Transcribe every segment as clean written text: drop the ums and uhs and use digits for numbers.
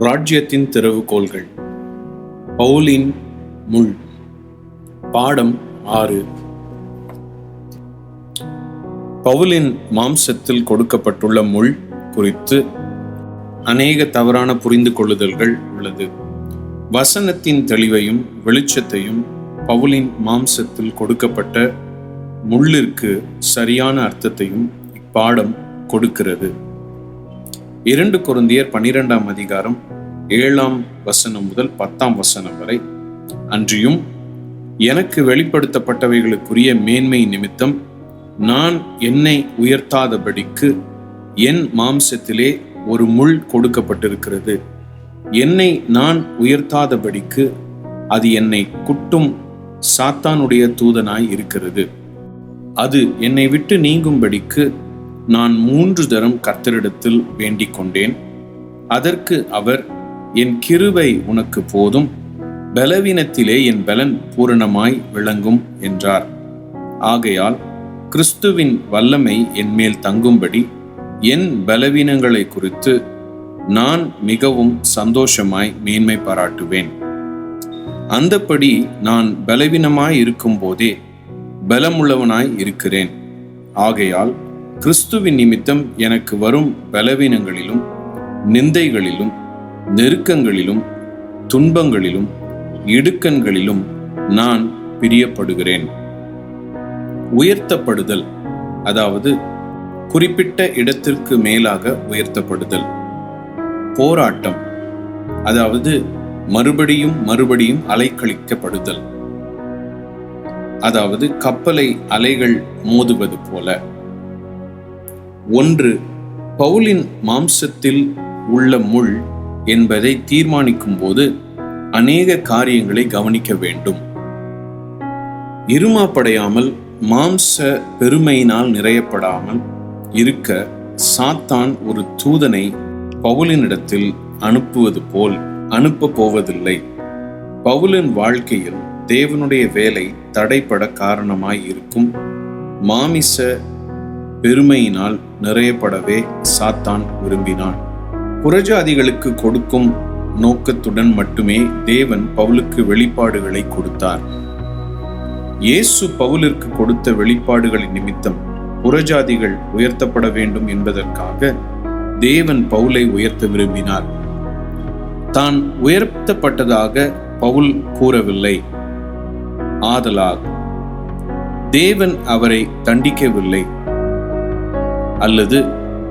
ராஜ்யத்தின் திறவுகோல்கள். பவுலின் முள். பாடம் 6. பவுலின் மாம்சத்தில் கொடுக்கப்பட்டுள்ள முள் குறித்து அநேக தவறான புரிந்து கொள்ளுதல்கள் உள்ளது. வசனத்தின் தெளிவையும் வெளிச்சத்தையும் பவுலின் மாம்சத்தில் கொடுக்கப்பட்ட முள்ளிற்கு சரியான அர்த்தத்தையும் இப்பாடம் கொடுக்கிறது. 2 கொரிந்தியர் 12ஆம் அதிகாரம் 7ஆம் வசனம் முதல் 10ஆம் வசனம் வரை. அன்றியும் எனக்கு வெளிப்படுத்தப்பட்டவைகளுக்குரிய மேன்மை நிமித்தம் நான் என்னை உயர்த்தாதபடிக்கு என் மாம்சத்திலே ஒரு முள் கொடுக்கப்பட்டிருக்கிறது. என்னை நான் உயர்த்தாதபடிக்கு அது என்னை குட்டும் சாத்தானுடைய தூதனாய் இருக்கிறது. அது என்னை விட்டு நீங்கும்படிக்கு நான் 3 தரம் கர்த்தரிடத்தில் வேண்டிக் கொண்டேன். அதற்கு அவர், என் கிருபை உனக்கு போதும், பலவீனத்திலே என் பலன் பூரணமாய் விளங்கும் என்றார். ஆகையால் கிறிஸ்துவின் வல்லமை என் மேல் தங்கும்படி என் பலவீனங்களை குறித்து நான் மிகவும் சந்தோஷமாய் மேன்மை பாராட்டுவேன். அந்தப்படி நான் பலவீனமாய் இருக்கும் போதே பலமுள்ளவனாய் இருக்கிறேன். ஆகையால் கிறிஸ்துவின் நிமித்தம் எனக்கு வரும் பலவீனங்களிலும் நிந்தைகளிலும் நெருக்கங்களிலும் துன்பங்களிலும் இடுக்கண்களிலும் நான் பிரியப்படுகிறேன். உயர்த்தப்படுதல், அதாவது குறிப்பிட்ட இடத்திற்கு மேலாக உயர்த்தப்படுதல். போராட்டம், அதாவது மறுபடியும் அலைக்கழிக்கப்படுதல், அதாவது கப்பலை அலைகள் மோதுவது போல. 1. பவுலின் மாம்சத்தில் உள்ள முள் என்பதை தீர்மானிக்கும் போது அநேக காரியங்களை கவனிக்க வேண்டும். இருமாப்படையாமல் மாம்ச பெருமையினால் நிறையப்படாமல் இருக்க சாத்தான் ஒரு தூதனை பவுலினிடத்தில் அனுப்புவது போல் அனுப்ப போவதில்லை. பவுலின் வாழ்க்கையில் தேவனுடைய வேலை தடைப்பட காரணமாய் இருக்கும் மாமிச பெருமையினால் நிறையப்படவே சாத்தான் விரும்பினான். புறஜாதிகளுக்கு கொடுக்கும் நோக்கத்துடன் மட்டுமே தேவன் பவுலுக்கு வெளிப்பாடுகளை கொடுத்தார். இயேசு பவுலிற்கு கொடுத்த வெளிப்பாடுகளின் நிமித்தம் புறஜாதிகள் உயர்த்தப்பட வேண்டும் என்பதற்காக தேவன் பவுலை உயர்த்த விரும்பினார். தான் உயர்த்தப்பட்டதாக பவுல் கூறவில்லை. ஆதலால் தேவன் அவரை தண்டிக்கவில்லை, அல்லது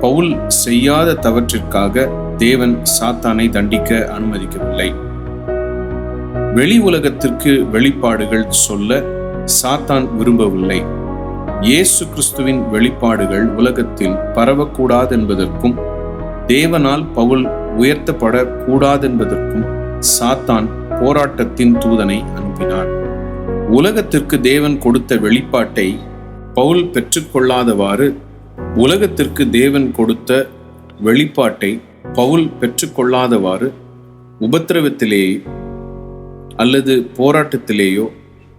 பவுல் செய்யாத தவற்றிற்காக தேவன் சாத்தானை தண்டிக்க அனுமதிக்கவில்லை. வெளி உலகத்திற்கு வெளிப்பாடுகள் சொல்ல சாத்தான் விரும்பவில்லை. இயேசு கிறிஸ்துவின் வெளிப்பாடுகள் உலகத்தில் பரவக்கூடாது என்பதற்கும் தேவனால் பவுல் உயர்த்தப்படக்கூடாதென்பதற்கும் சாத்தான் போராட்டத்தின் தூதனை அனுப்பினான். உலகத்திற்கு தேவன் கொடுத்த வெளிப்பாட்டை பவுல் பெற்றுக்கொள்ளாதவாறு உலகத்திற்கு தேவன் கொடுத்த வெளிப்பாட்டை பவுல் பெற்றுக்கொள்ளாதவாறு உபத்திரவத்திலேயோ அல்லது போராட்டத்திலேயோ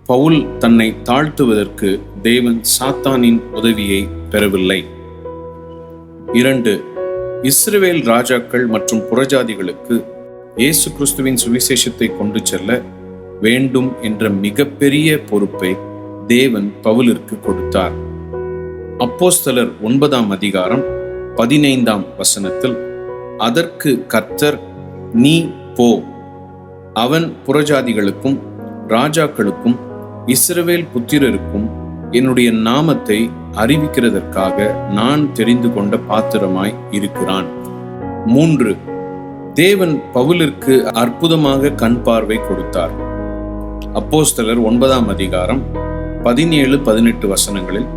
பவுல் தன்னை தாழ்த்துவதற்கு தேவன் சாத்தானின் உதவியை பெறவில்லை. 2. இஸ்ரவேல் ராஜாக்கள் மற்றும் புறஜாதிகளுக்கு இயேசு கிறிஸ்துவின் சுவிசேஷத்தை கொண்டு செல்ல வேண்டும் என்ற மிகப்பெரிய பொறுப்பை தேவன் பவுலிற்கு கொடுத்தார். அப்போஸ்தலர் 9ஆம் அதிகாரம் 15ஆம் வசனத்தில், அதற்கு கர்த்தர், நீ போ, அவன் புறஜாதிகளுக்கும் ராஜாக்களுக்கும் இஸ்ரவேல் புத்திரருக்கும் என்னுடைய நாமத்தை அறிவிக்கிறதற்காக நான் தெரிந்து கொண்ட பாத்திரமாய் இருக்கிறான். 3. தேவன் பவுலிற்கு அற்புதமாக கண் பார்வை கொடுத்தார். அப்போஸ்தலர் 9ஆம் அதிகாரம் 17-18 வசனங்களில்,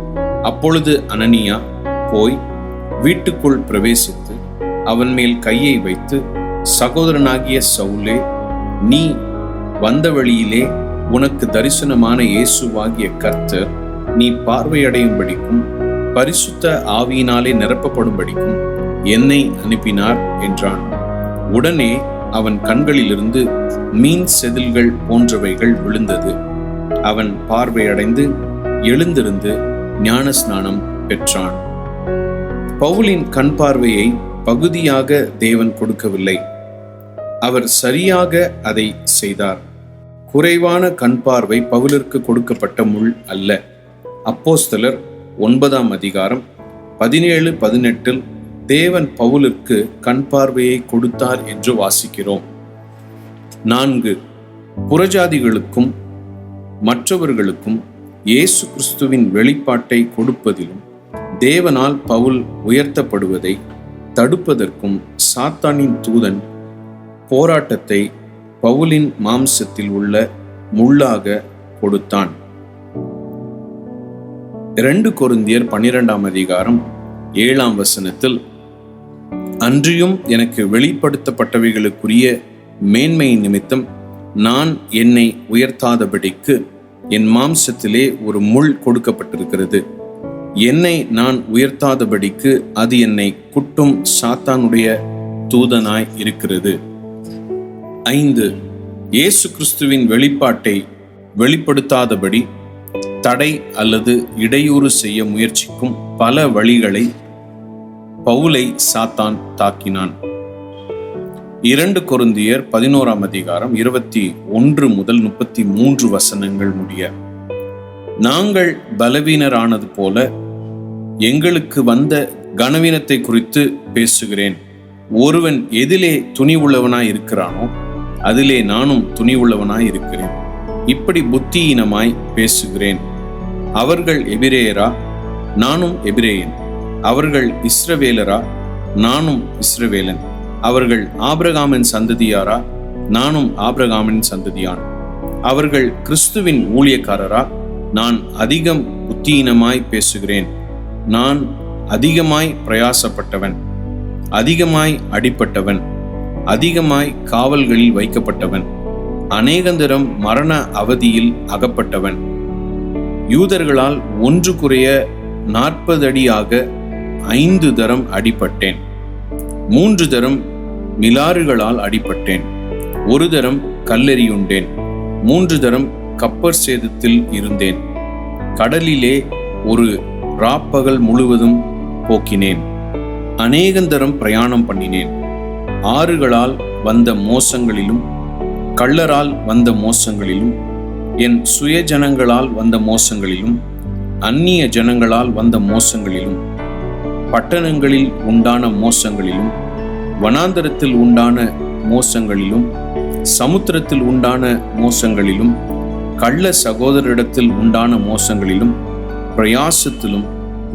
அப்பொழுது அனனியா போய் வீட்டுக்குள் பிரவேசித்து அவன் மேல் கையை வைத்து, சகோதரனாகிய சவுலே, நீ வந்த வழியிலே உனக்கு தரிசனமான இயேசுவாகிய கர்த்தர் நீ பார்வையடையும்படிக்கும் பரிசுத்த ஆவியினாலே நிரப்பப்படும்படிக்கும் என்னை அனுப்பினார் என்றான். உடனே அவன் கண்களிலிருந்து மீன் செதில்கள் போன்றவைகள் விழுந்தது. அவன் பார்வையடைந்து எழுந்திருந்து ஞானஸ்நானம் பெற்றான். பவுலின் கண் பார்வையை பகுதியாக தேவன் கொடுக்கவில்லை. அவர் சரியாக அதை செய்தார். குறைவான கண் பார்வை பவுலிற்கு கொடுக்கப்பட்ட முள் அல்ல. அப்போஸ்தலர் 9ஆம் அதிகாரம் 17-18 தேவன் பவுலுக்கு கண் பார்வையை கொடுத்தார் என்று வாசிக்கிறோம். 4. புறஜாதிகளுக்கும் மற்றவர்களுக்கும் இயேசு கிறிஸ்துவின் வெளிப்பாட்டை கொடுப்பதிலும் தேவனால் பவுல் உயர்த்தப்படுவதை தடுப்பதற்கும் சாத்தானின் தூதன் போராட்டத்தை பவுலின் மாம்சத்தில் உள்ள முள்ளாக கொடுத்தான். 2 கொரிந்தியர் 12ஆம் அதிகாரம் 7ஆம் வசனத்தில், அன்றியும் எனக்கு வெளிப்படுத்தப்பட்டவைகளுக்குரிய மேன்மை நிமித்தம் நான் என்னை உயர்த்தாதபடிக்கு என் மாம்சத்திலே ஒரு முள் கொடுக்கப்பட்டிருக்கிறது. என்னை நான் உயர்த்தாதபடிக்கு அது என்னை குட்டும் சாத்தானுடைய தூதனாய் இருக்கிறது. 5. இயேசு கிறிஸ்துவின் வெளிப்பாட்டை வெளிப்படுத்தாதபடி தடை அல்லது இடையூறு செய்ய முயற்சிக்கும் பல வழிகளை பவுலை சாத்தான் தாக்கினான். 2 கொரிந்தியர் 11ஆம் அதிகாரம் 21-33 வசனங்கள் முடிய, நாங்கள் பலவீனரானது போல எங்களுக்கு வந்த கனவீனத்தை குறித்து பேசுகிறேன். ஒருவன் எதிலே துணிவுள்ளவனாய் இருக்கிறானோ அதிலே நானும் துணிவுள்ளவனாய் இருக்கிறேன். இப்படி புத்தியீனமாய் பேசுகிறேன். அவர்கள் எபிரேயரா, நானும் எபிரேயன். அவர்கள் இஸ்ரவேலரா, நானும் இஸ்ரவேலன். அவர்கள் ஆபிரகாமின் சந்ததியாரா, நானும் ஆபிரகாமின் சந்ததியான். அவர்கள் கிறிஸ்துவின் ஊழியக்காரரா, நான் அதிகம் புத்தியீனமாய் பேசுகிறேன். நான் அதிகமாய் பிரயாசப்பட்டவன், அதிகமாய் அடிப்பட்டவன், அதிகமாய் காவல்களில் வைக்கப்பட்டவன், அநேகந்தரம் மரண அவதியில் அகப்பட்டவன். யூதர்களால் 1 குறைய 40 அடியாக 5 தரம் அடிப்பட்டேன். 3 தரம் மிலாறுகளால் அடிப்பட்டேன். 1 தரம் கல்லெறியுண்டேன். 3 தரம் கப்பர் சேதத்தில் இருந்தேன். கடலிலே ஒரு ராப்பகல் முழுவதும் போக்கினேன். அநேகந்தரம் பிரயாணம் பண்ணினேன். ஆறுகளால் வந்த மோசங்களிலும் கள்ளரால் வந்த மோசங்களிலும் என் சுய ஜனங்களால் வந்த மோசங்களிலும் அந்நிய ஜனங்களால் வந்த மோசங்களிலும் பட்டணங்களில் உண்டான மோசங்களிலும் வனாந்தரத்தில் உண்டான மோசங்களிலும் சமுத்திரத்தில் உண்டான மோசங்களிலும் கள்ள சகோதரிடத்தில் உண்டான மோசங்களிலும் பிரயாசத்திலும்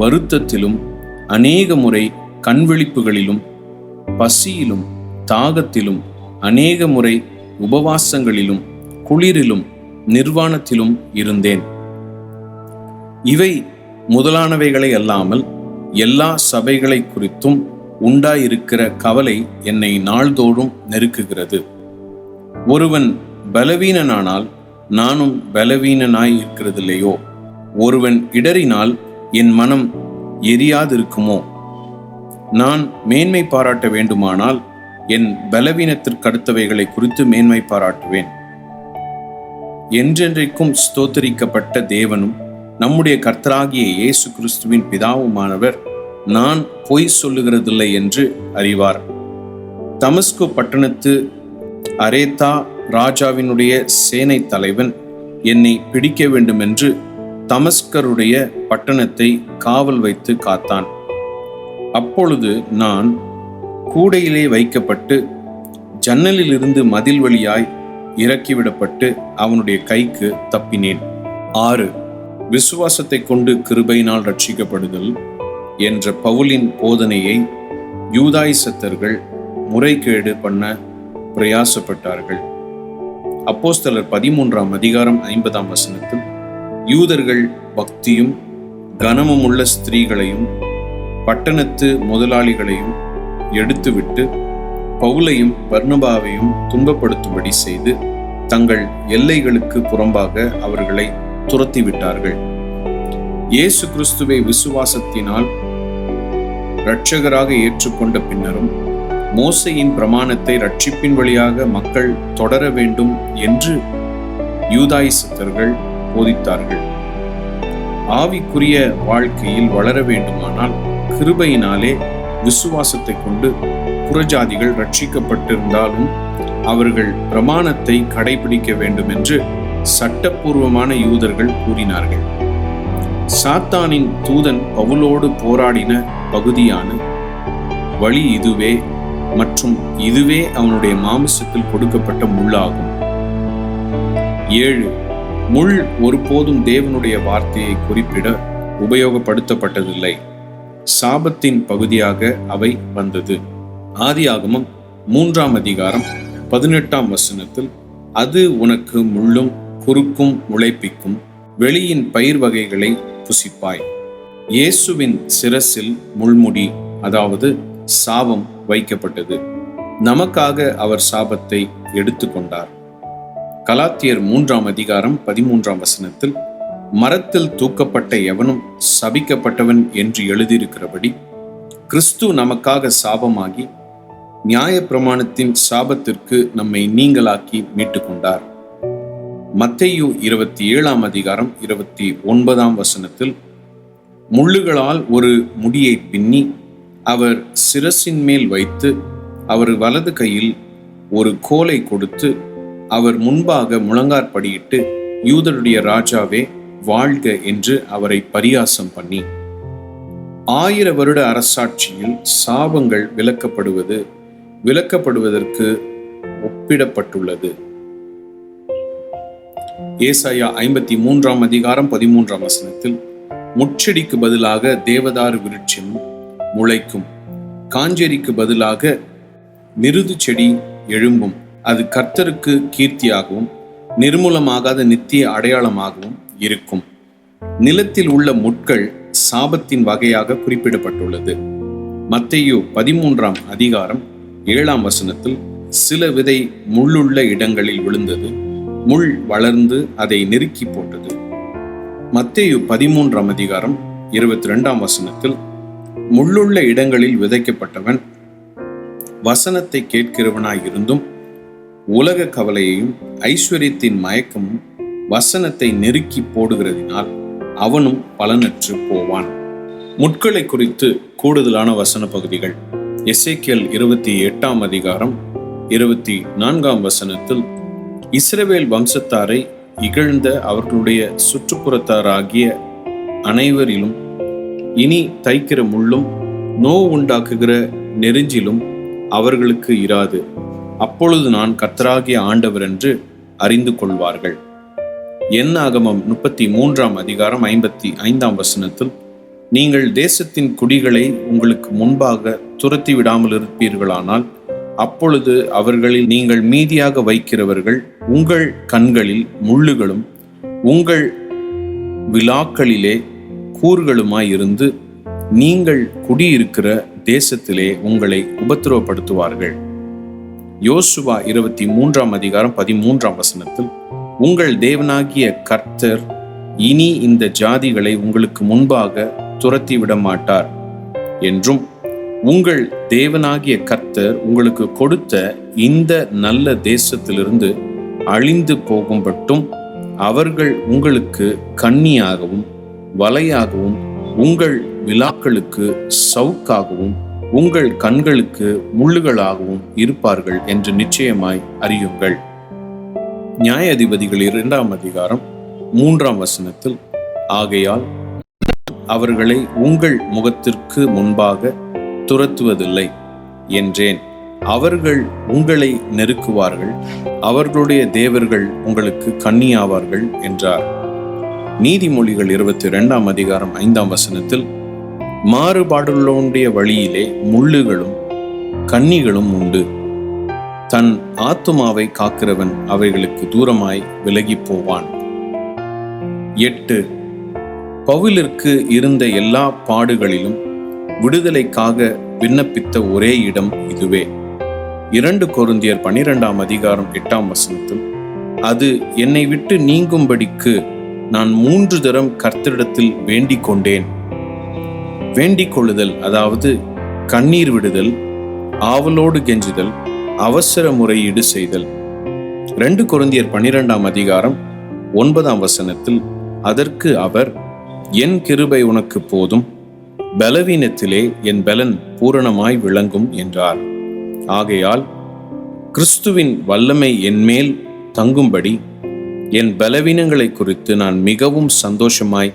வருத்தத்திலும் அநேக முறை கண்விழிப்புகளிலும் பசியிலும் தாகத்திலும் அநேக முறை உபவாசங்களிலும் குளிரிலும் நிர்வாணத்திலும் இருந்தேன். இவை முதலானவைகளை அல்லாமல் எல்லா சபைகளை குறித்தும் உண்டாயிருக்கிற கவலை என்னை நாள்தோறும் நெருக்குகிறது. ஒருவன் பலவீனனானால் நானும் பலவீனனாய் இருக்கிறதில்லையோ? ஒருவன் இடறினால் என் மனம் எரியாதிருக்குமோ? நான் மேன்மை பாராட்ட வேண்டுமானால் என் பலவீனத்திற்கடுத்தவைகளை குறித்து மேன்மை பாராட்டுவேன். என்றென்றைக்கும் ஸ்தோத்தரிக்கப்பட்ட தேவனும் நம்முடைய கர்த்தராகிய இயேசு கிறிஸ்துவின் பிதாவுமானவர் நான் பொய் சொல்லுகிறதில்லை என்று அறிவார். தமஸ்கு பட்டணத்து அரேத்தா ராஜாவினுடைய சேனை தலைவன் என்னை பிடிக்க வேண்டுமென்று தமஸ்கருடைய பட்டணத்தை காவல் வைத்து காத்தான். அப்பொழுது நான் கூடையிலே வைக்கப்பட்டு ஜன்னலிலிருந்து மதில் வழியாய் இறக்கிவிடப்பட்டு அவனுடைய கைக்கு தப்பினேன். 6. விசுவாசத்தை கொண்டு கிருபையினால் ரட்சிக்கப்படுதல் என்ற பவுலின் போதனையை யூதாயிசத்தர்கள் முறைகேடு பண்ண பிரயாசப்பட்டார்கள். அப்போஸ்தலர் 13ஆம் அதிகாரம் 50ஆம் வசனத்தில், யூதர்கள் பக்தியும் கனமுமுள்ள ஸ்திரீகளையும் பட்டணத்து முதலாளிகளையும் எடுத்துவிட்டு பவுலையும் பர்னபாவையும் துன்பப்படுத்தும்படி செய்து தங்கள் எல்லைகளுக்கு புறம்பாக அவர்களை துரத்திவிட்டார்கள். இயேசு கிறிஸ்துவை விசுவாசத்தினால் இரட்சகராக ஏற்றுக்கொண்ட பின்னரும் மோசையின் பிரமாணத்தை ரட்சிப்பின் வழியாக மக்கள் தொடர வேண்டும் என்று யூதாயிசத்தர்கள் போதித்தார்கள். ஆவிக்குரிய வாழ்க்கையில் வளர வேண்டுமானால் கிருபையினாலே விசுவாசத்தை கொண்டு புறஜாதிகள் ரட்சிக்கப்பட்டிருந்தாலும் அவர்கள் பிரமாணத்தை கடைபிடிக்க வேண்டும் என்று சட்டப்பூர்வமான யூதர்கள் கூறினார்கள். சாத்தானின் தூதன் பவுலோடு போராடின பகுதியான வழி இதுவே மற்றும் இதுவே அவனுடைய மாமிசத்தில் கொடுக்கப்பட்ட முள்ளாகும். 7. முள் ஒருபோதும் தேவனுடைய வார்த்தையை குறிப்பிட உபயோகப்படுத்தப்பட்டதில்லை. சாபத்தின் பகுதியாக அவை வந்தது. ஆதியாகமம் 3ஆம் அதிகாரம் 18ஆம் வசனத்தில், அது உனக்கு முள்ளும் குறுக்கும் முளைப்பிக்கும், வெளியின் பயிர் வகைகளை புசிப்பாய். இயேசுவின் சிரசில் முள்முடி, அதாவது சாபம் வைக்கப்பட்டது. நமக்காக அவர் சாபத்தை எடுத்துக்கொண்டார். கலாத்தியர் 3ஆம் அதிகாரம் 13ஆம் வசனத்தில், மரத்தில் தூக்கப்பட்ட எவனும் சபிக்கப்பட்டவன் என்று எழுதியிருக்கிறபடி கிறிஸ்து நமக்காக சாபமாகி நியாயப்பிரமாணத்தின் சாபத்திற்கு நம்மை நீங்களாக்கி மீட்டுக்கொண்டார். மத்தேயு 27ஆம் அதிகாரம் 29ஆம் வசனத்தில், முள்ளுகளால் ஒரு முடியை பின்னி அவர் சிரசின் மேல் வைத்து அவர் வலது கையில் ஒரு கோலை கொடுத்து அவர் முன்பாக முழங்காற்படியிட்டு, யூதருடைய ராஜாவே வாழ்க என்று அவரை பரியாசம் பண்ணி. 1000 வருட அரசாட்சியில் சாபங்கள் விலக்கப்படுவதற்கு ஒப்பிடப்பட்டுள்ளது. ஏசாயா 53ஆம் அதிகாரம் 13ஆம் வசனத்தில், முட்செடிக்கு பதிலாக தேவதாரு விருட்சமும் முளைக்கும், காஞ்சேரிக்கு பதிலாக மிருது செடி எழும்பும், அது கர்த்தருக்கு கீர்த்தியாகவும் நிர்மூலமாகாத நித்திய அடையாளமாகவும் இருக்கும். நிலத்தில் உள்ள முட்கள் சாபத்தின் வகையாக குறிப்பிடப்பட்டுள்ளது. மத்தேயு 13ஆம் அதிகாரம் 7ஆம் வசனத்தில், சில விதை முள்ளுள்ள இடங்களில் விழுந்தது, முள் வளர்ந்து அதை நெருக்கி போட்டது. மத்தேயு 13ஆம் அதிகாரம் 22ஆம் வசனத்தில், முள்ளுள்ள இடங்களில் விதைக்கப்பட்டவன் வசனத்தை கேட்கிறவனாயிருந்தும் உலக கவலையையும் ஐஸ்வர்யத்தின் மயக்கமும் வசனத்தை நெருக்கி போடுகிறதினால் அவனும் பலனற்று போவான். முட்களை குறித்து கூடுதலான வசன பகுதிகள். எசேக்கியேல் 28ஆம் அதிகாரம் 24ஆம் வசனத்தில், இஸ்ரவேல் வம்சத்தாரை இகழ்ந்த அவர்களுடைய சுற்றுப்புறத்தாராகிய அனைவரிலும் இனி தைக்கிற முள்ளும் நோவு உண்டாக்குகிற நெருஞ்சிலும் அவர்களுக்கு இராது. அப்பொழுது நான் கர்த்தராகிய ஆண்டவர் என்று அறிந்து கொள்வார்கள். என்னாகமம் 33ஆம் அதிகாரம் 55ஆம் வசனத்தில், நீங்கள் தேசத்தின் குடிகளை உங்களுக்கு முன்பாக துரத்தி விடாமல் இருப்பீர்களானால் அப்பொழுது அவர்களில் நீங்கள் மீதியாக வைக்கிறவர்கள் உங்கள் கண்களில் முள்ளுகளும் உங்கள் விலாக்களிலே கூர்களுமாயிருந்து நீங்கள் குடியிருக்கிற தேசத்திலே உங்களை உபத்திரவப்படுத்துவார்கள். யோசுவா 23ஆம் அதிகாரம் 13ஆம் வசனத்தில், உங்கள் தேவனாகிய கர்த்தர் இனி இந்த ஜாதிகளை உங்களுக்கு முன்பாக துரத்தி விட மாட்டார் என்றும், உங்கள் தேவனாகிய கர்த்தர் உங்களுக்கு கொடுத்த இந்த நல்ல தேசத்திலிருந்து அழிந்து போகும்பட்டும் அவர்கள் உங்களுக்கு கண்ணியாகவும் வலையாகவும் உங்கள் விலாக்களுக்கு சவுக்காகவும் உங்கள் கண்களுக்கு முள்ளுகளாகவும் இருப்பார்கள் என்று நிச்சயமாய் அறியுங்கள். நியாயாதிபதிகள் 2ஆம் அதிகாரம் 3ஆம் வசனத்தில், ஆகையால் அவர்களை உங்கள் முகத்திற்கு முன்பாக துரத்துவதில்லை என்றேன், அவர்கள் உங்களை நெருக்குவார்கள், அவர்களுடைய தேவர்கள் உங்களுக்கு கண்ணியாவார்கள் என்றார். நீதிமொழிகள் 22ஆம் அதிகாரம் 5ஆம் வசனத்தில், மாறுபாடுள்ளவனுடைய வழியிலே முள்ளுகளும் கண்ணிகளும் உண்டு, தன் ஆத்துமாவை காக்கிறவன் அவைகளுக்கு தூரமாய் விலகி போவான். 8. பவுலிற்கு இருந்த எல்லா பாடுகளிலும் விடுதலைக்காக விண்ணப்பித்த ஒரே இடம் இதுவே. 2 கொரிந்தியர் 12ஆம் அதிகாரம் 8ஆம் வசனத்தில், அது என்னை விட்டு நீங்கும்படிக்கு நான் 3 தரம் கர்த்தரிடத்தில் வேண்டிக் கொண்டேன். வேண்டிக் கொள்ளுதல், அதாவது கண்ணீர் விடுதல், ஆவலோடு கெஞ்சுதல், அவசர முறையீடு செய்தல். 2 கொரிந்தியர் 12ஆம் அதிகாரம் 9ஆம் வசனத்தில், அதற்கு அவர், என் கிருபை உனக்கு போதும், பலவீனத்திலே என் பலன் பூரணமாய் விளங்கும் என்றார். ஆகையால் கிறிஸ்துவின் வல்லமை என்மேல் தங்கும்படி என் பலவீனங்களை குறித்து நான் மிகவும் சந்தோஷமாய்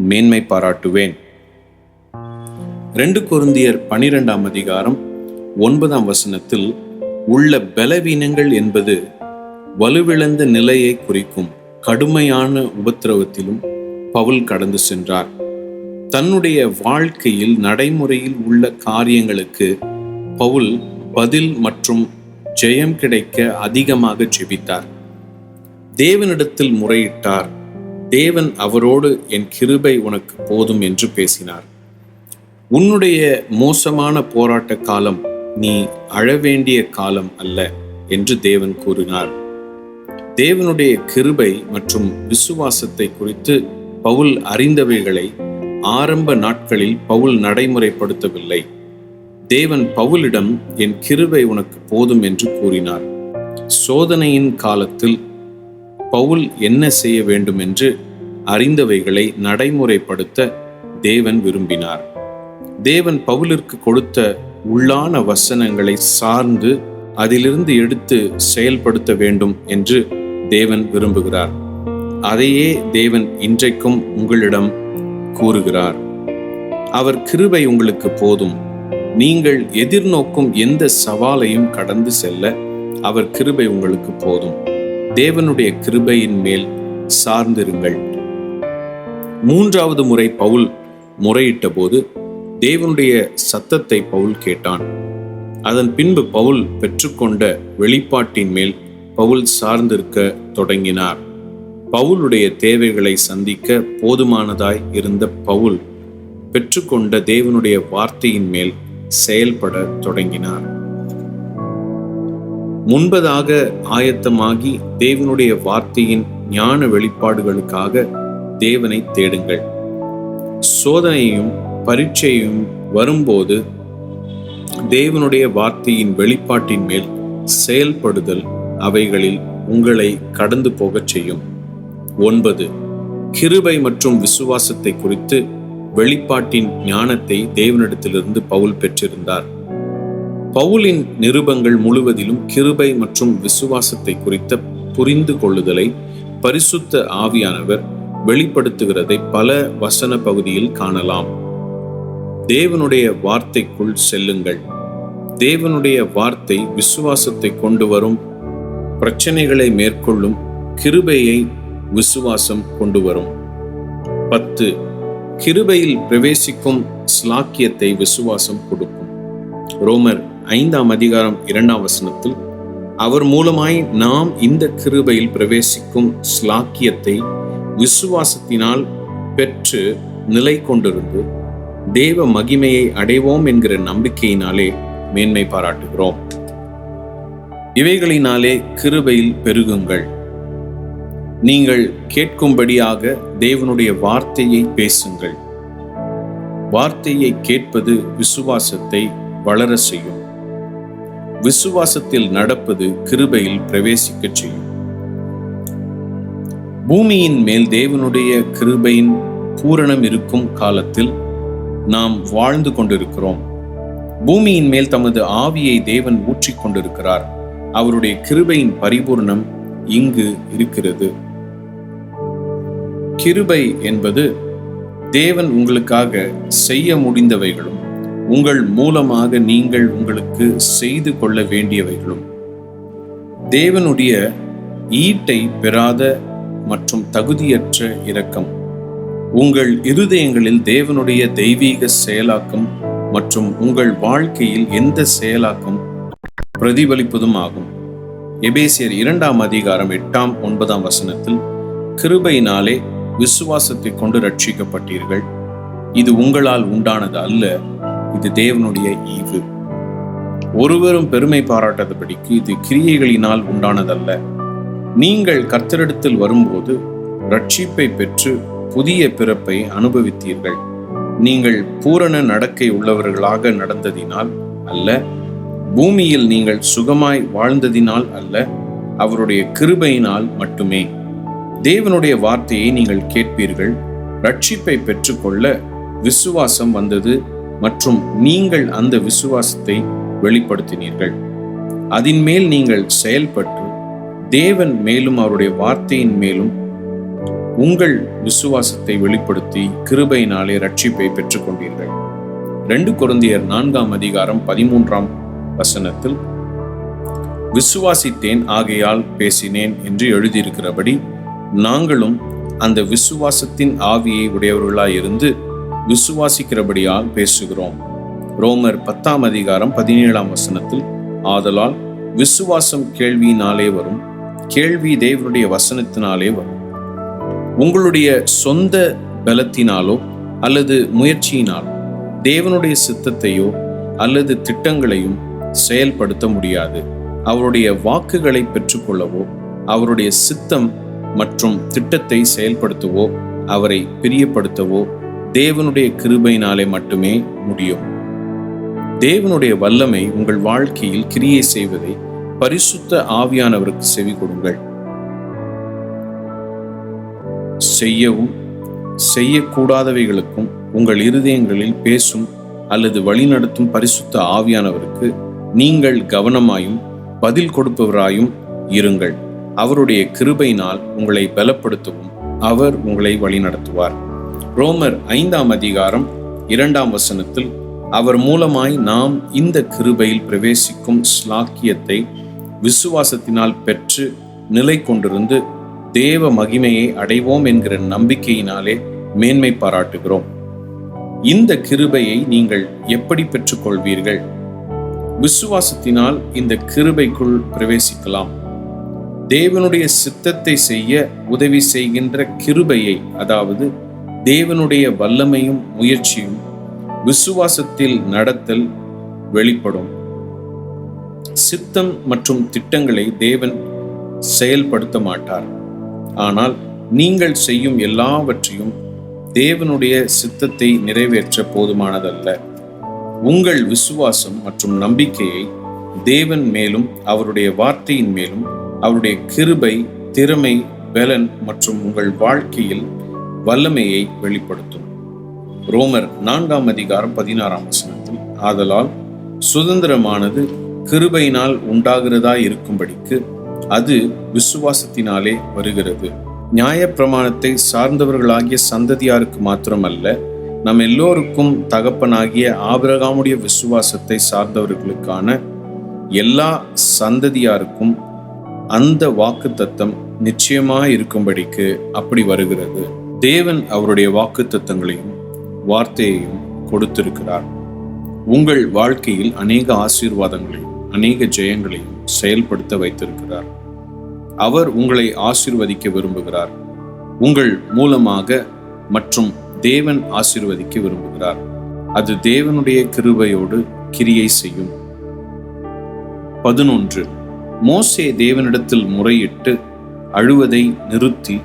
மேன்மை பாராட்டுவேன். 2 கொரிந்தியர் 12ஆம் அதிகாரம் 9ஆம் வசனத்தில் உள்ள பலவீனங்கள் என்பது வலுவிழந்த நிலையை குறிக்கும். கடுமையான உபத்திரவத்திலும் பவுல் கடந்து சென்றார். தன்னுடைய வாழ்க்கையில் நடைமுறையில் உள்ள காரியங்களுக்கு பவுல் பதில் மற்றும் ஜெயம் கிடைக்க அதிகமாக ஜெபித்தார். தேவனிடத்தில் முறையிட்டார். தேவன் அவரோடு என் கிருபை உனக்கு போதும் என்று பேசினார். உன்னுடைய மோசமான போராட்ட காலம் நீ அழவேண்டிய காலம் அல்ல என்று தேவன் கூறினார். தேவனுடைய கிருபை மற்றும் விசுவாசத்தை குறித்து பவுல் அறிந்தவைகளை ஆரம்ப நாட்களில் பவுல் நடைமுறைப்படுத்தவில்லை. தேவன் பவுலிடம் என் கிருபை உனக்கு போதும் என்று கூறினார். சோதனையின் காலத்தில் பவுல் என்ன செய்ய வேண்டும் என்று அறிந்தவைகளை நடைமுறைப்படுத்த தேவன் விரும்பினார். தேவன் பவுலிற்கு கொடுத்த உள்ளான வசனங்களை சார்ந்து அதிலிருந்து எடுத்து செயல்படுத்த வேண்டும் என்று தேவன் விரும்புகிறார். அதையே தேவன் இன்றைக்கும் உங்களிடம் கூறுகிறார். அவர் கிருபை உங்களுக்கு போதும். நீங்கள் எதிர்நோக்கும் எந்த சவாலையும் கடந்து செல்ல அவர் கிருபை உங்களுக்கு போதும். தேவனுடைய கிருபையின் மேல் சார்ந்திருங்கள். 3வது முறை பவுல் முறையிட்ட போது தேவனுடைய சத்தத்தை பவுல் கேட்டான். அதன் பின்பு பவுல் பெற்றுக்கொண்ட வெளிப்பாட்டின் மேல் பவுல் சார்ந்திருக்க தொடங்கினார். பவுலுடைய தேவைகளை சந்திக்க போதுமானதாய் இருந்த பவுல் பெற்றுக்கொண்ட தேவனுடைய வார்த்தையின் மேல் செயல்பட தொடங்கினார். முன்பதாக ஆயத்தமாகி தேவனுடைய வார்த்தையின் ஞான வெளிப்பாடுகளுக்காக தேவனை தேடுங்கள். சோதனையும் பரீட்சையும் வரும்போது தேவனுடைய வார்த்தையின் வெளிப்பாட்டின் மேல் செயல்படுதல் அவைகளில் உங்களை கடந்து போகச் செய்யும். 9. கிருபை மற்றும் விசுவாசத்தை குறித்து வெளிப்பாட்டின் ஞானத்தை தேவனிடத்திலிருந்து பவுல் பெற்றிருந்தார். பவுலின் நிருபங்கள் முழுவதிலும் கிருபை மற்றும் விசுவாசத்தை குறித்த புரிந்து கொள்ளுதலை பரிசுத்த ஆவியானவர் வெளிப்படுத்துகிறதை பல வசன பகுதியில் காணலாம். தேவனுடைய வார்த்தைக்குள் செல்லுங்கள். தேவனுடைய வார்த்தை விசுவாசத்தை கொண்டு வரும். பிரச்சனைகளை மேற்கொள்ளும் கிருபையை விசுவாசம் கொண்டு வரும். 10. கிருபையில் பிரவேசிக்கும் ஸ்லாக்கியத்தை விசுவாசம் கொடுக்கும். ரோமர் 5ஆம் அதிகாரம் 2ஆம் வசனத்தில் அவர் மூலமாய் நாம் இந்த கிருபையில் பிரவேசிக்கும் ஸ்லாக்கியத்தை விசுவாசத்தினால் பெற்று நிலை கொண்டிருந்து தேவ மகிமையை அடைவோம் என்கிற நம்பிக்கையினாலே மேன்மை பாராட்டுகிறோம். இவைகளினாலே கிருபையில் பெருகுங்கள். நீங்கள் கேட்கும்படியாக தேவனுடைய வார்த்தையை பேசுங்கள். வார்த்தையை கேட்பது விசுவாசத்தை வளர செய்யும். விசுவாசத்தில் நடப்பது கிருபையில் பிரவேசிக்கச் செய்யும். பூமியின் மேல் தேவனுடைய கிருபையின் பூரணம் இருக்கும் காலத்தில் நாம் வாழ்ந்து கொண்டிருக்கிறோம். பூமியின் மேல் தமது ஆவியை தேவன் ஊற்றிக் கொண்டிருக்கிறார். அவருடைய கிருபையின் பரிபூர்ணம் இங்கு இருக்கிறது. கிருபை என்பது தேவன் உங்களுக்காக செய்ய முடிந்தவைகளும் உங்கள் மூலமாக நீங்கள் உங்களுக்கு செய்து கொள்ள வேண்டியவைகளும். தேவனுடைய ஈட்டை பெறாத மற்றும் தகுதியற்ற இரக்கம் உங்கள் இருதயங்களில் தேவனுடைய தெய்வீக செயலாக்கம் மற்றும் உங்கள் வாழ்க்கையில் எந்த செயலாக்கம் பிரதிபலிப்பதும் ஆகும். எபேசியர் 2ஆம் அதிகாரம் 8ஆம் 9ஆம் வசனத்தில் கிருபையினாலே விசுவாசத்தை கொண்டு ரட்சிக்கப்பட்டீர்கள். இது உங்களால் உண்டானது அல்ல, இது தேவனுடைய ஈவு. ஒருவரும் பெருமை பாராட்டாதபடிக்கு இது கிரியைகளினால் உண்டானதல்ல. நீங்கள் கர்த்தரிடத்தில் வரும்போது ரட்சிப்பை பெற்று புதிய பிறப்பை அனுபவித்தீர்கள். நீங்கள் பூரண நடக்கை உள்ளவர்களாக நடந்ததினால் அல்ல, பூமியில் நீங்கள் சுகமாய் வாழ்ந்ததினால் அல்ல, அவருடைய கிருபையினால் மட்டுமே. தேவனுடைய வார்த்தையை நீங்கள் கேட்பீர்கள். ரட்சிப்பை பெற்றுக்கொள்ள விசுவாசம் வந்தது மற்றும் நீங்கள் அந்த விசுவாசத்தை வெளிப்படுத்தினீர்கள். அதின் மேல் நீங்கள் செயல்பட்டு தேவன் மேலும் அவருடைய வார்த்தையின் மேலும் உங்கள் விசுவாசத்தை வெளிப்படுத்தி கிருபையினாலே ரட்சிப்பை பெற்றுக் கொண்டீர்கள். 2 கொரிந்தியர் 4:13 விசுவாசித்தேன் ஆகையால் பேசினேன் என்று எழுதியிருக்கிறபடி நாங்களும் அந்த விசுவாசத்தின் ஆவியை உடையவர்களாயிருந்து விசுவாசிக்கிறபடியால் பேசுகிறோம். ரோமர் 10:17 ஆதலால் விசுவாசம் கேள்வியினாலே வரும், கேள்வி தேவனுடைய வசனத்தினாலே வரும். உங்களுடைய சொந்த பலத்தினாலோ அல்லது முயற்சியினாலோ தேவனுடைய சித்தத்தையோ அல்லது திட்டங்களையும் செயல்படுத்த முடியாது. அவருடைய வாக்குகளை பெற்றுக்கொள்ளவோ அவருடைய சித்தம் மற்றும் திட்டத்தை செயல்படுத்தவோ அவரை பிரியப்படுத்தவோ தேவனுடைய கிருபையினாலே மட்டுமே முடியும். தேவனுடைய வல்லமை உங்கள் வாழ்க்கையில் கிரியை செய்வதை பரிசுத்த ஆவியானவருக்கு செவி கொடுங்கள். செய்யவும் செய்யக்கூடாதவைகளுக்கும் உங்கள் இருதயங்களில் பேசும் அல்லது வழிநடத்தும் பரிசுத்த ஆவியானவருக்கு நீங்கள் கவனமாயும் பதில் கொடுப்பவராயும் இருங்கள். அவருடைய கிருபையினால் உங்களை பலப்படுத்தவும் அவர் உங்களை வழிநடத்துவார். ரோமர் 5:2 அவர் மூலமாய் நாம் இந்த கிருபையில் பிரவேசிக்கும் ஸ்லாக்கியத்தை விசுவாசத்தினால் பெற்று நிலை கொண்டிருந்து தேவ மகிமையை அடைவோம் என்கிற நம்பிக்கையினாலே மேன்மை பாராட்டுகிறோம். இந்த கிருபையை நீங்கள் எப்படி பெற்றுக்கொள்வீர்கள்? விசுவாசத்தினால் இந்த கிருபைக்குள் பிரவேசிக்கலாம். தேவனுடைய சித்தத்தை செய்ய உதவி செய்கின்ற கிருபையை, அதாவது தேவனுடைய வல்லமையும் முயற்சியும் விசுவாசத்தில் நடத்தல் வெளிப்படும். சித்தம் மற்றும் திட்டங்களை தேவன் செயல்படுத்த மாட்டார். ஆனால் நீங்கள் செய்யும் எல்லாவற்றையும் தேவனுடைய சித்தத்தை நிறைவேற்ற போதுமானதல்ல. உங்கள் விசுவாசம் மற்றும் நம்பிக்கையை தேவன் மேலும் அவருடைய வார்த்தையின் மேலும் அவருடைய கிருபை, திறமை, பலன் மற்றும் உங்கள் வாழ்க்கையில் வல்லமையை வெளிப்படுத்தும். ரோமர் 4:16 ஆதலால் சுதந்திரமானது கிருபையினால் உண்டாகிறதா இருக்கும்படிக்கு அது விசுவாசத்தினாலே வருகிறது. நியாயப்பிரமாணத்தை சார்ந்தவர்களாகிய சந்ததியாருக்கு மாத்திரமல்ல, நம் எல்லோருக்கும் தகப்பனாகிய ஆபிரகாமுடைய விசுவாசத்தை சார்ந்தவர்களுக்கான எல்லா சந்ததியாருக்கும் அந்த வாக்குத்தத்தம் நிச்சயமாய் இருக்கும்படிக்கு அப்படி வருகிறது. தேவன் அவருடைய வாக்குத்தத்தங்களையும் வார்த்தையையும் கொடுத்திருக்கிறார். உங்கள் வாழ்க்கையில் அநேக ஆசீர்வாதங்களையும் அநேக ஜெயங்களையும் செயல்படுத்த வைத்திருக்கிறார். அவர் உங்களை ஆசீர்வதிக்க விரும்புகிறார். உங்கள் மூலமாக மற்றும் தேவன் ஆசீர்வதிக்க விரும்புகிறார். அது தேவனுடைய கிருபையோடு கிரியை செய்யும். 11 மோசே தேவனிடத்தில் முறையிட்டு அழுவதை நிறுத்தி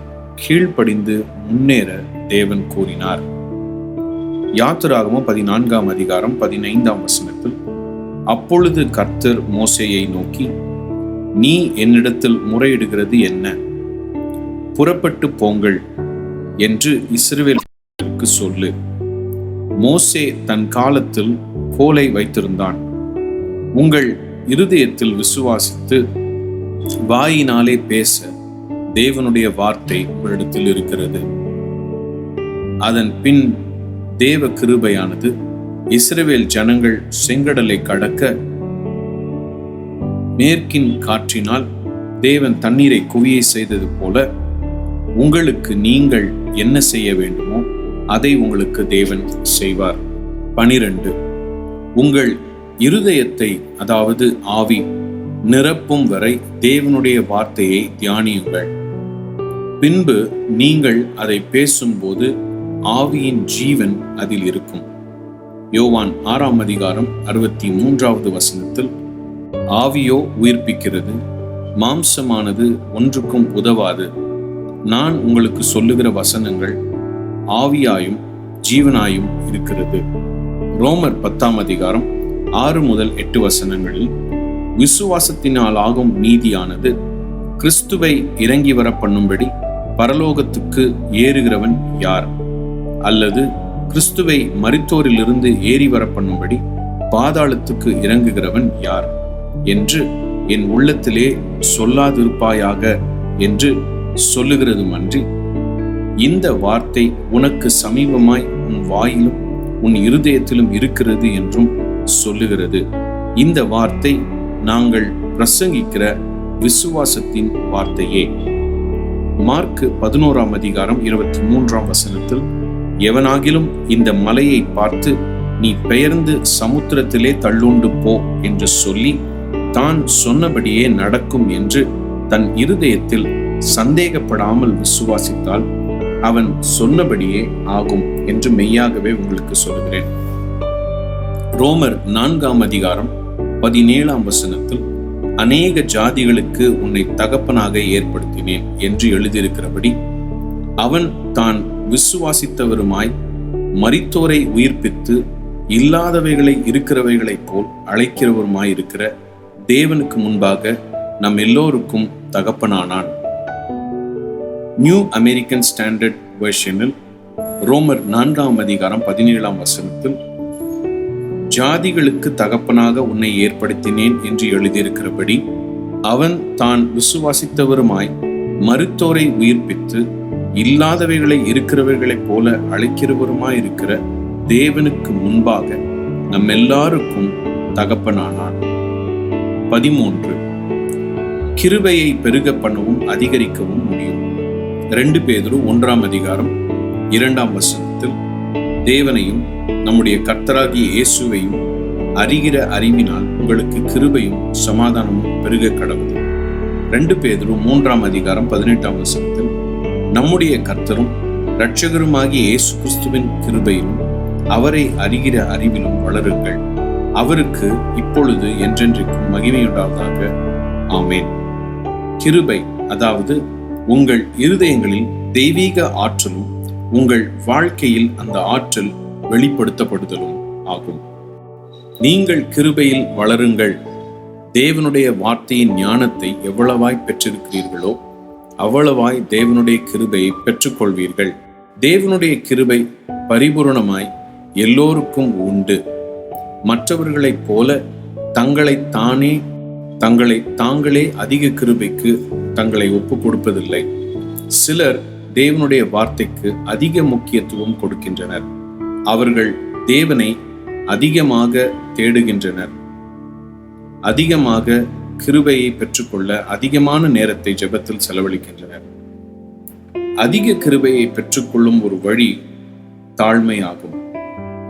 கீழ்ப்படிந்து முன்னேற தேவன் கூறினார். யாத்திராகமம் 14:15 அப்பொழுது கர்த்தர் மோசேயை நோக்கி, நீ என்னிடத்தில் முறையிடுகிறது என்ன? புறப்பட்டு போங்கள் என்று இஸ்ரவேலுக்கு சொல்லு. மோசே தன் காலத்தில் கோலை வைத்திருந்தான். உங்கள் இருதயத்தில் விசுவாசித்து வாயினாலே பேச தேவனுடைய வார்த்தை உங்களிடத்தில் இருக்கிறது. அதன் பின் தேவ கிருபையானது இஸ்ரவேல் ஜனங்கள் செங்கடலை கடக்க மேற்கின் காற்றினால் தேவன் தண்ணீரை குவியை செய்தது போல உங்களுக்கு நீங்கள் என்ன செய்ய வேண்டுமோ அதை உங்களுக்கு தேவன் செய்வார். 12 உங்கள் இருதயத்தை, அதாவது ஆவி, நிரப்பும் வரை தேவனுடைய வார்த்தையை தியானியுங்கள். பின்பு நீங்கள் அதை பேசும்போது ஆவியின் ஜீவன் அதில் இருக்கும். யோவான் 6:63 ஆவியோ உயிர்ப்பிக்கிறது, மாம்சமானது ஒன்றுக்கும் உதவாது. நான் உங்களுக்கு சொல்லுகிற வசனங்கள் ஆவியாயும் ஜீவனாயும் இருக்கிறது. ரோமர் 10:6-8 விசுவாசத்தினால் ஆகும் நீதியானது கிறிஸ்துவை இறங்கி வர பண்ணும்படி பரலோகத்துக்கு ஏறுகிறவன் யார்? அல்லது கிறிஸ்துவை மரித்தோரிலிருந்து ஏறி வர பண்ணும்படி பாதாளத்துக்கு இறங்குகிறவன் யார் என்று என் உள்ளத்திலே சொல்லாதிருப்பாயாக என்று சொல்லுகிறதுமன்றி, இந்த வார்த்தை உனக்கு சமீபமாய் உன் வாயிலும் உன் இருதயத்திலும் இருக்கிறது என்றும் சொல்லுகிறது. இந்த வார்த்தை நாங்கள் பிரசங்கிக்கிற விசுவாசத்தின் வார்த்தையே. மார்க்கு 11:23 எவனாகிலும் இந்த மலையை பார்த்து நீ பெயர்ந்து சமுத்திரத்திலே தள்ளுண்டு போ என்று சொல்லி தான் சொன்னபடியே நடக்கும் என்று தன் இருதயத்தில் சந்தேகப்படாமல் விசுவாசித்தால் அவன் சொன்னபடியே ஆகும் என்று மெய்யாகவே உங்களுக்கு சொல்கிறேன். ரோமர் 4:17 அநேக ஜாதிகளுக்கு உன்னை தகப்பனாக ஏற்படுத்தினேன் என்று எழுதியிருக்கிறபடி அவன் தான் விசுவாசித்தவருமாய் மரித்தோரை உயிர்ப்பித்து இல்லாதவைகளை இருக்கிறவைகளைப் போல் அழைக்கிறவருமாய் இருக்கிற தேவனுக்கு முன்பாக நம் எல்லோருக்கும் தகப்பனானான். நியூ அமெரிக்கன் ஸ்டாண்டர்ட் வெர்ஷனில் ரோமர் 4:17 ஜாதிகளுக்கு தகப்பனாக உன்னை ஏற்படுத்தினேன் என்று எழுதியிருக்கிறபடி அவன் தான் விசுவாசித்தவருமாய் மரித்தோரை உயிர்ப்பித்து இல்லாதவைகளை இருக்கிறவைகளைப் போல அழைக்கிறவருமாய் இருக்கிற தேவனுக்கு முன்பாக நம் எல்லாருக்கும் தகப்பனானான். 13 கிருபையை பெருக பண்ணவும் அதிகரிக்கவும் முடியும். 2 பேதுரு 1:2 தேவனையும் நம்முடைய கர்த்தராகிய இயேசுவையும் அறிகிற அறிவினால் உங்களுக்கு கிருபையும் சமாதானமும் பெருக கடவுது. 2 பேதுரு 3:18 நம்முடைய கர்த்தரும் இரட்சகருமாகிய இயேசு கிறிஸ்துவின் கிருபையிலும் அவரை அறிகிற அறிவிலும் வளருங்கள். அவருக்கு இப்பொழுது என்றென்றைக்கும் மகிமையுண்டாவதாக. ஆமேன். கிருபை, அதாவது உங்கள் இருதயங்களில் தெய்வீக ஆற்றலும் உங்கள் வாழ்க்கையில் அந்த ஆற்றல் வெளிப்படுத்தப்படுதலும் ஆகும். நீங்கள் கிருபையில் வளருங்கள். தேவனுடைய வார்த்தையின் ஞானத்தை எவ்வளவாய் பெற்றிருக்கிறீர்களோ அவ்வளவாய் தேவனுடைய கிருபையை பெற்றுக்கொள்வீர்கள். தேவனுடைய கிருபை பரிபூரணமாய் எல்லோருக்கும் உண்டு. மற்றவர்களைப் போல தங்களை தாங்களே அதிக கிருபைக்கு தங்களை ஒப்புக் கொடுப்பதில்லை. சிலர் தேவனுடைய வார்த்தைக்கு அதிக முக்கியத்துவம் கொடுக்கின்றனர். அவர்கள் தேவனை அதிகமாக தேடுகின்றனர். அதிகமாக கிருபையை பெற்றுக்கொள்ள அதிகமான நேரத்தை ஜெபத்தில் செலவழிக்கின்றனர். அதிக கிருபையை பெற்றுக்கொள்ளும் ஒரு வழி தாழ்மையாகும்.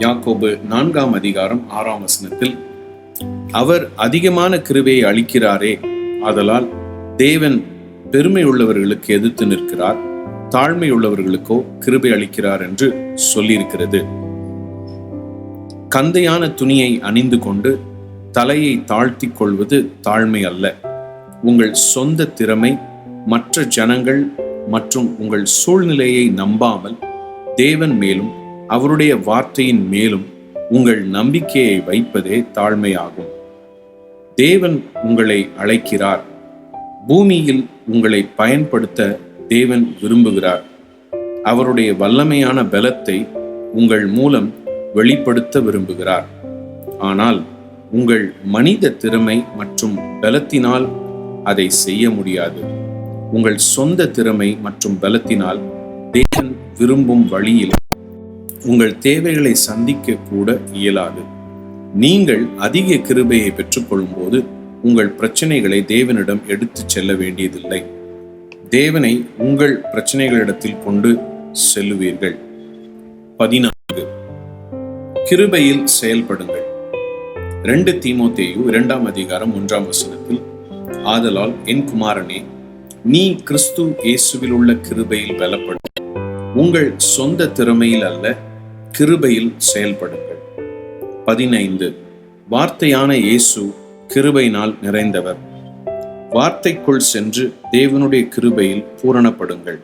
யாக்கோபு 4:6 அவர் அதிகமான கிருபையை அளிக்கிறாரே, ஆதலால் தேவன் பெருமை உள்ளவர்களுக்கு எதிர்த்து நிற்கிறார், தாழ்மை உள்ளவர்களுக்கோ கிருபை அளிக்கிறார் என்று சொல்லியிருக்கிறது. கந்தையான துணியை அணிந்து கொண்டு தலையை தாழ்த்தி கொள்வது தாழ்மை அல்ல. உங்கள் சொந்த திறமை, மற்ற ஜனங்கள் மற்றும் உங்கள் சூழ்நிலையை நம்பாமல் தேவன் மேலும் அவருடைய வார்த்தையின் மேலும் உங்கள் நம்பிக்கையை வைப்பதே தாழ்மையாகும். தேவன் உங்களை அழைக்கிறார். பூமியில் உங்களை பயன்படுத்த தேவன் விரும்புகிறார். அவருடைய வல்லமையான பலத்தை உங்கள் மூலம் வெளிப்படுத்த விரும்புகிறார். ஆனால் உங்கள் மனித திறமை மற்றும் பலத்தினால் அதை செய்ய முடியாது. உங்கள் சொந்த திறமை மற்றும் பலத்தினால் தேவன் விரும்பும் வழியில் உங்கள் தேவைகளை சந்திக்க கூட இயலாது. நீங்கள் அதிக கிருபையை பெற்றுக்கொள்ளும் போது உங்கள் பிரச்சனைகளை தேவனிடம் எடுத்துச் செல்ல வேண்டியதில்லை. தேவனை உங்கள் பிரச்சனைகளிடத்தில் கொண்டு செல்லுவீர்கள். 14 கிருபையில் செயல்படுங்கள். 2 தீமோத்தேயு 2:1 ஆதலால் என் குமாரனே, நீ கிறிஸ்து இயேசுவில் உள்ள கிருபையில் பலப்படு. உங்கள் சொந்த திறமையில் அல்ல, கிருபையில் செயல்படுங்கள். 15 வார்த்தையான இயேசு கிருபையினால் நிறைந்தவர். வார்த்தைக்குள் சென்று தேவனுடைய கிருபையில் பூரணப்படுங்கள்.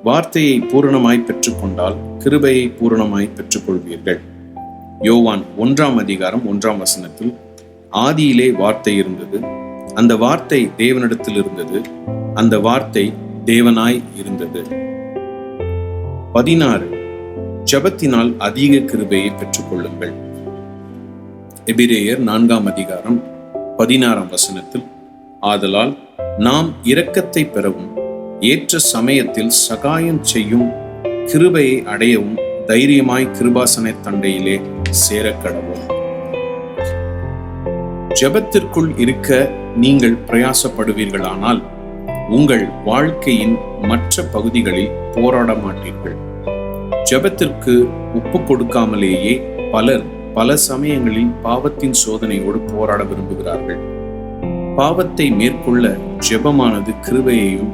வார்த்தையை பூரணமாய் பெற்றுக்கொண்டால் கிருபையை பூரணமாய் பெற்றுக்கொள்வீர்கள். யோவான் 1:1 ஆதியிலே வார்த்தை இருந்தது, அந்த வார்த்தை தேவனிடத்தில் இருந்தது, அந்த வார்த்தை தேவனாய் இருந்தது. 16 ஜெபத்தினால் அதிக கிருபையை பெற்றுக்கொள்ளுங்கள். எபிரேயர் 4:16 ஆதலால் நாம் இரக்கத்தை பெறவும் ஏற்ற சமயத்தில் சகாயம் செய்யும் கிருபையை அடையவும் தைரியமாய் கிருபாசன தண்டையிலே சேரக்கடவோம். ஜெபத்திற்குள் இருக்க நீங்கள் பிரயாசப்படுவீர்களானால் உங்கள் வாழ்க்கையின் மற்ற பகுதிகளில் போராட மாட்டீர்கள். ஜெபத்திற்கு ஒப்பு கொடுக்காமலேயே பலர் பல சமயங்களில் பாவத்தின் சோதனையோடு போராட விரும்புகிறார்கள். பாவத்தை மேற்கொள்ள ஜெபமானது கிருபையையும்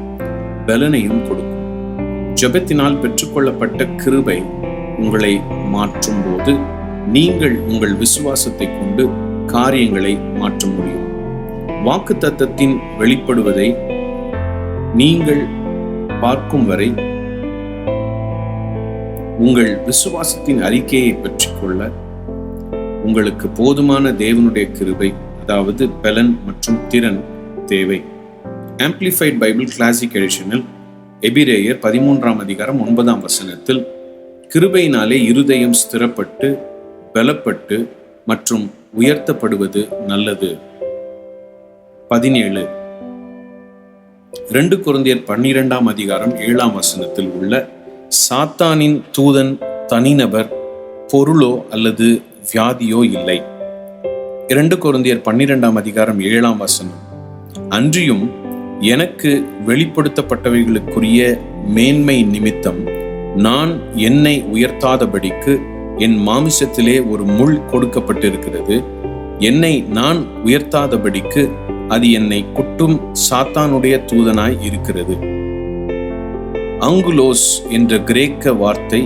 பலனையும் கொடுக்கும். ஜெபத்தினால் பெற்றுக்கொள்ளப்பட்ட கிருபை உங்களை மாற்றும் போது நீங்கள் உங்கள் விசுவாசத்தை கொண்டு காரியங்களை மாற்ற முடியும். வாக்குத்தத்தத்தின் வெளிப்படுவதை நீங்கள் பார்க்கும் வரை உங்கள் விசுவாசத்தின் அறிக்கையை பெற்றுக்கொள்ள உங்களுக்கு போதுமான தேவனுடைய கிருபை, அதாவது பலன் மற்றும் திறன் தேவை. ஆம்பிளிஃபைட் பைபிள் கிளாசிக் எடிஷனில் எபிரேயர் 13ஆம் அதிகாரம் 9ஆம் வசனத்தில் கிருபையினாலே இருதயம் ஸ்திரப்பட்டு பலப்பட்டு மற்றும் உயர்த்தப்படுவது நல்லது. 17 2 கொரிந்தியர் 12ஆம் அதிகாரம் 7ஆம் வசனத்தில் உள்ள சாத்தானின் தூதன் தனிநபர், பொருளோ அல்லது வியாதியோ இல்லை. 2 கொரிந்தியர் 12ஆம் அதிகாரம் 7ஆம் வசனம், அன்றியும் எனக்கு வெளிப்படுத்தப்பட்டவைகளுக்குரிய மேன்மை நிமித்தம் நான் என்னை உயர்த்தாதபடிக்கு என் மாமிசத்திலே ஒரு முள் கொடுக்கப்பட்டிருக்கிறது. என்னை நான் உயர்த்தாதபடிக்கு அது என்னை குட்டும் சாத்தானுடைய தூதனாய் இருக்கிறது. அங்குலோஸ் என்ற கிரேக்க வார்த்தை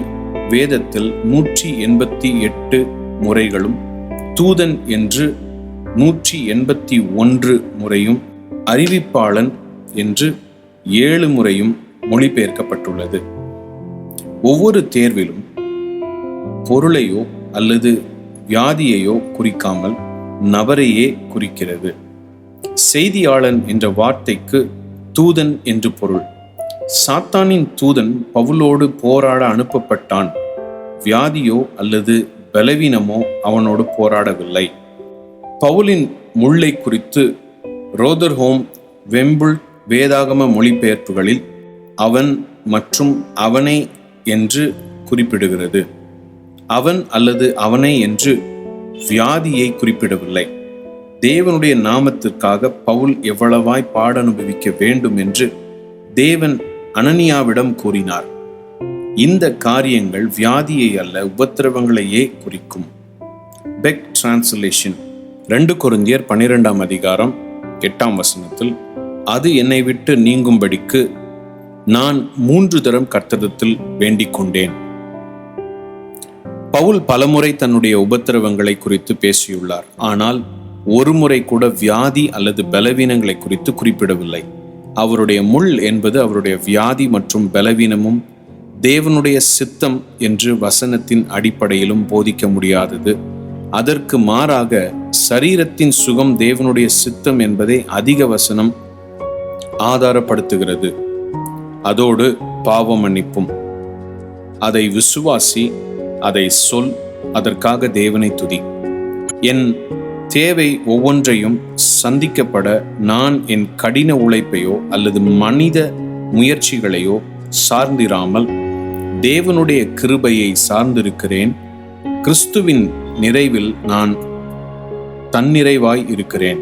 வேதத்தில் 188 முறைகளும் தூதன் என்று 181 முறையும் அறிவிப்பாளன் என்று 7 முறையும் மொழிபெயர்க்கப்பட்டுள்ளது. ஒவ்வொரு தேர்விலும் பொருளையோ அல்லது வியாதியையோ குறிக்காமல் நபரையே குறிக்கிறது. செய்தியாளன் என்ற வார்த்தைக்கு தூதன் என்று பொருள். சாத்தானின் தூதன் பவுலோடு போராட அனுப்பப்பட்டான். வியாதியோ அல்லது பலவீனமோ அவனோடு போராடவில்லை. பவுலின் முள்ளை குறித்து ரோதர்ஹோம், வெம்புல் வேதாகம மொழிபெயர்ப்புகளில் அவன் மற்றும் அவனை என்று குறிப்பிடுகிறது. அவன் அல்லது அவனை என்று வியாதியை குறிப்பிடவில்லை. தேவனுடைய நாமத்திற்காக பவுல் எவ்வளவாய் பாட அனுபவிக்க வேண்டும் என்று தேவன் அனனியாவிடம் கூறினார். இந்த காரியங்கள் வியாதியை அல்ல, உபத்திரவங்களையே குறிக்கும். பெக் டிரான்ஸ்லேஷன் 2 கொரிந்தியர் 12ஆம் அதிகாரம் 8ஆம் வசனத்தில், அது என்னை விட்டு நீங்கும்படிக்கு நான் 3 தரம் கர்த்தரிடத்தில் வேண்டிக் கொண்டேன். பவுல் பலமுறை தன்னுடைய உபத்திரவங்களை குறித்து பேசியுள்ளார். ஆனால் ஒரு முறை கூட வியாதி அல்லது பலவீனங்களை குறித்து குறிப்பிடவில்லை. அவருடைய முள் என்பது அவருடைய வியாதி மற்றும் பலவீனமும் தேவனுடைய சித்தம் என்று வசனத்தின் அடிப்படையிலும் போதிக்க முடியாதது. அதற்கு மாறாக சரீரத்தின் சுகம் தேவனுடைய சித்தம் என்பதை அதிக வசனம் ஆதாரப்படுத்துகிறது. அதோடு பாவ மன்னிப்பும். அதை விசுவாசி, அதை சொல், அதற்காக தேவனை துதி. என் தேவை ஒவ்வொன்றையும் சந்திக்கப்பட நான் என் கடின உழைப்பையோ அல்லது மனித முயற்சிகளையோ சார்ந்திராமல் தேவனுடைய கிருபையை சார்ந்திருக்கிறேன். கிறிஸ்துவின் நிறைவில் நான் தன்னிறைவாய் இருக்கிறேன்.